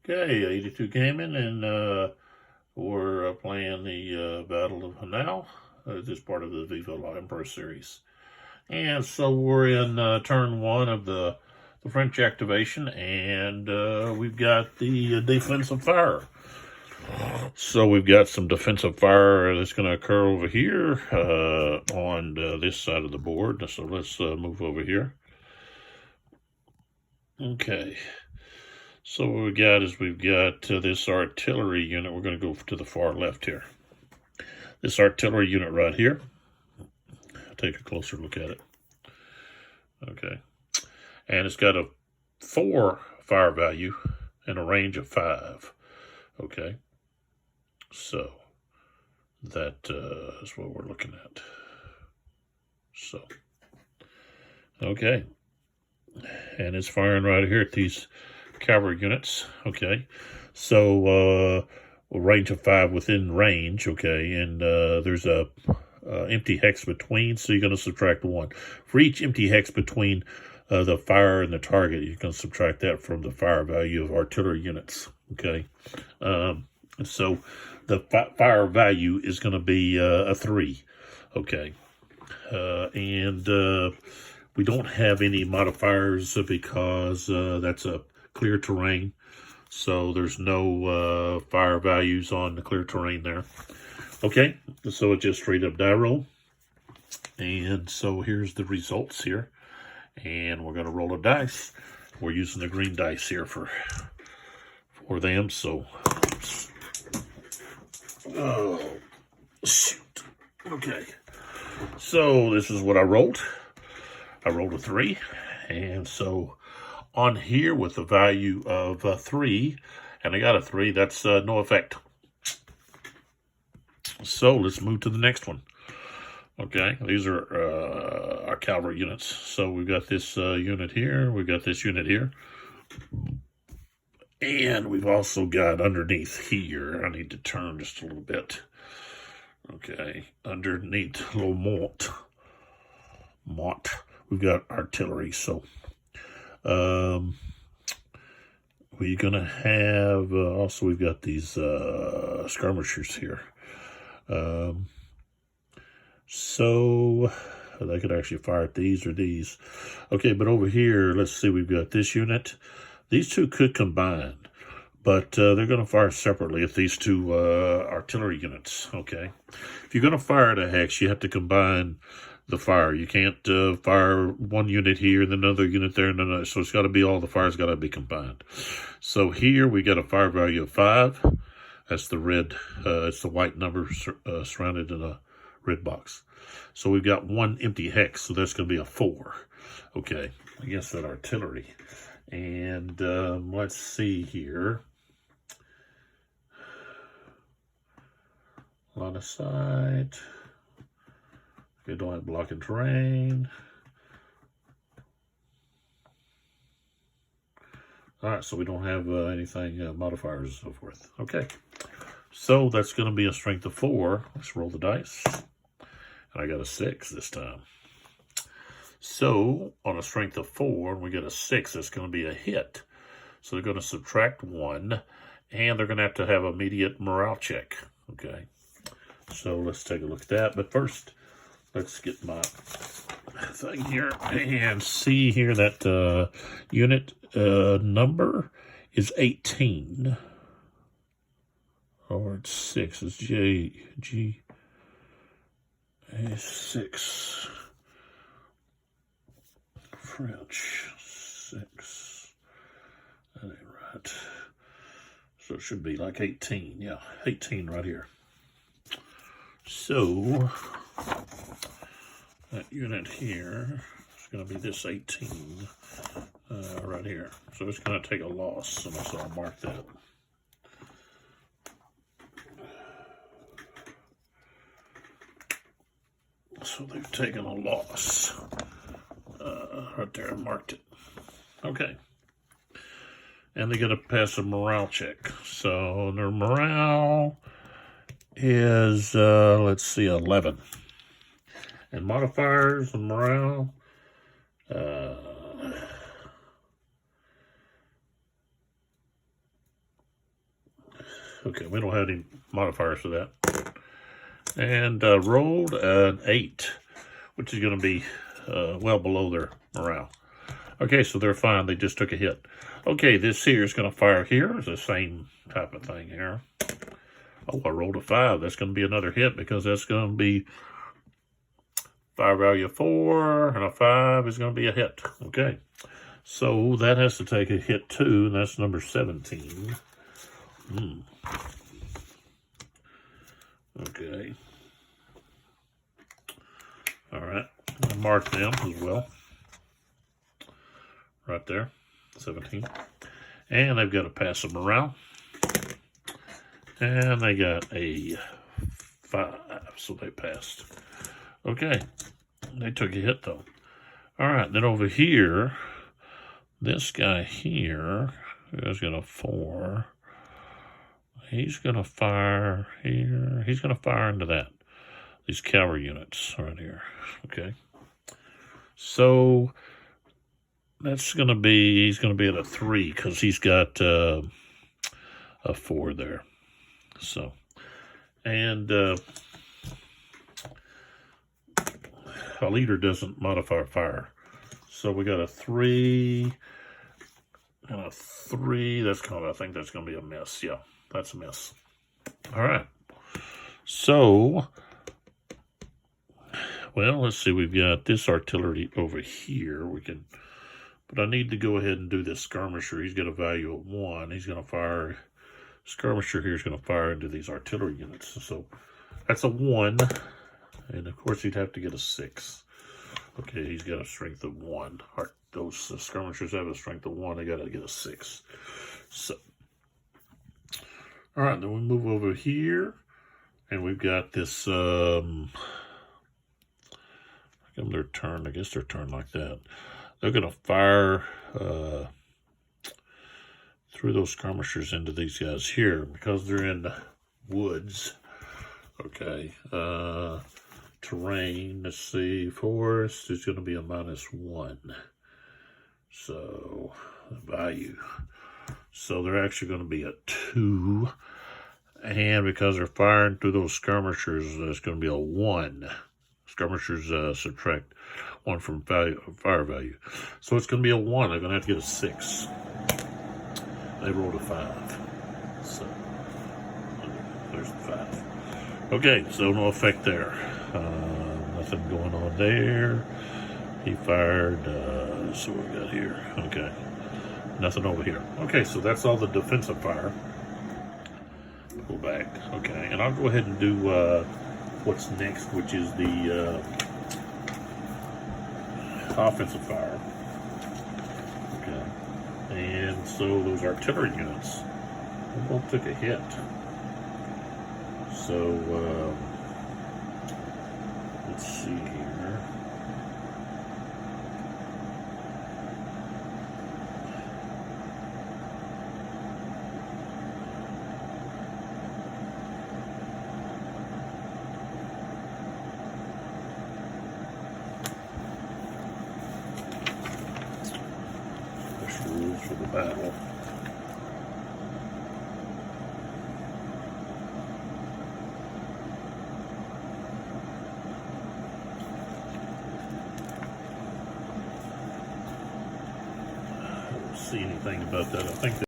Okay, 82 Gaming, and we're playing the Battle of Hanau. This part of the Viva La Emperor series. And so we're in turn one of the French activation, and we've got the defensive fire. So we've got some defensive fire that's going to occur over here on this side of the board. So let's move over here. Okay. So what we've got this artillery unit. We're going to go to the far left here. This artillery unit right here. Take a closer look at it. Okay. And it's got a 4 fire value and a range of 5. Okay. So that is what we're looking at. So, okay. And it's firing right here at these cavalry units. Okay. So, a range of 5 within range. Okay. And there's a empty hex between, so you're going to subtract 1. For each empty hex between the fire and the target, you can subtract that from the fire value of artillery units. Okay. So the fire value is going to be a 3. Okay. And we don't have any modifiers because that's a clear terrain. So there's no fire values on the clear terrain there. Okay, so it's just straight up die roll. And so here's the results here. And we're going to roll a dice. We're using the green dice here for them. So, oh, shoot. Okay. So this is what I rolled. I rolled a 3. And so on here with the value of 3, and I got a 3, that's no effect. So let's move to the next one. Okay, these are our cavalry units. So we've got this unit here. We've got this unit here. And we've also got underneath here, I need to turn just a little bit. Okay, underneath little mont, we've got artillery. So we're going to have, also we've got these skirmishers here. So they could actually fire at these or these. Okay, but over here, let's see, we've got this unit. These two could combine, but they're going to fire separately at these two artillery units. Okay, if you're going to fire at a hex, you have to combine the fire. You can't fire one unit here and another unit there and another. So it's got to be, all the fire's got to be combined. So here we got a fire value of 5. That's the red, it's the white number surrounded in a red box. So we've got 1 empty hex, so that's going to be a 4. Okay, against that artillery. And let's see here. Line of sight. Okay, don't have blocking terrain. All right, so we don't have anything, modifiers and so forth. Okay, so that's going to be a strength of 4. Let's roll the dice. And I got a 6 this time. So on a strength of 4, we get a 6, that's going to be a hit. So they're going to subtract 1, and they're going to have immediate morale check. Okay, so let's take a look at that. But first, let's get my thing here and see here that unit number is 18. Or it's 6. It's G. A6. French 6. That ain't right. So it should be like 18. Yeah, 18 right here. So that unit here is going to be this 18 right here. So it's going to take a loss. So I'll mark that. So they've taken a loss. Right there, I marked it. Okay. And they got to pass a morale check. So their morale is, let's see, 11. And modifiers and morale, Okay, we don't have any modifiers for that. And rolled an 8, which is going to be well below their morale. Okay, so they're fine. They just took a hit. Okay, this here is going to fire here. It's the same type of thing here. Oh, I rolled a 5. That's going to be another hit because that's going to be fire value 4, and a 5 is going to be a hit. Okay, so that has to take a hit too, and that's number 17. Okay. All right, I'll mark them as well. Right there, 17. And they've got a passive morale. And they got a 5, so they passed. Okay, they took a hit though. All right, then over here, this guy here is going to 4. He's going to fire here. He's going to fire into that. These cavalry units right here. Okay. So that's going to be, he's going to be at a 3 because he's got a 4 there. So, and a leader doesn't modify fire. So we got a 3 and a 3. That's kind of, I think that's going to be a miss. Yeah, that's a miss. All right. So, well, let's see. We've got this artillery over here. We can, but I need to go ahead and do this skirmisher. He's got a value of 1. He's going to fire. Skirmisher here is going to fire into these artillery units. So that's a 1. And of course, he'd have to get a 6. Okay, he's got a strength of 1. Those skirmishers have a strength of 1. They got to get a 6. So, all right, then we move over here. And we've got this, give them their turn. I guess their turn like that. They're going to fire through those skirmishers into these guys here because they're in the woods. Okay. Terrain, let's see. Forest is going to be a -1. So, value. So they're actually going to be a 2. And because they're firing through those skirmishers, it's going to be a 1. Skirmishers subtract 1 from fire value. So it's going to be a 1. They're going to have to get a 6. They rolled a 5. So there's the 5. Okay, so no effect there. Nothing going on there. He fired. So what we got here? Okay, nothing over here. Okay, so that's all the defensive fire. Go back. Okay, and I'll go ahead and do what's next, which is the offensive fire. Okay, and so those artillery units both took a hit. So let's see here. Rules for the battle. I don't see anything about that. I think that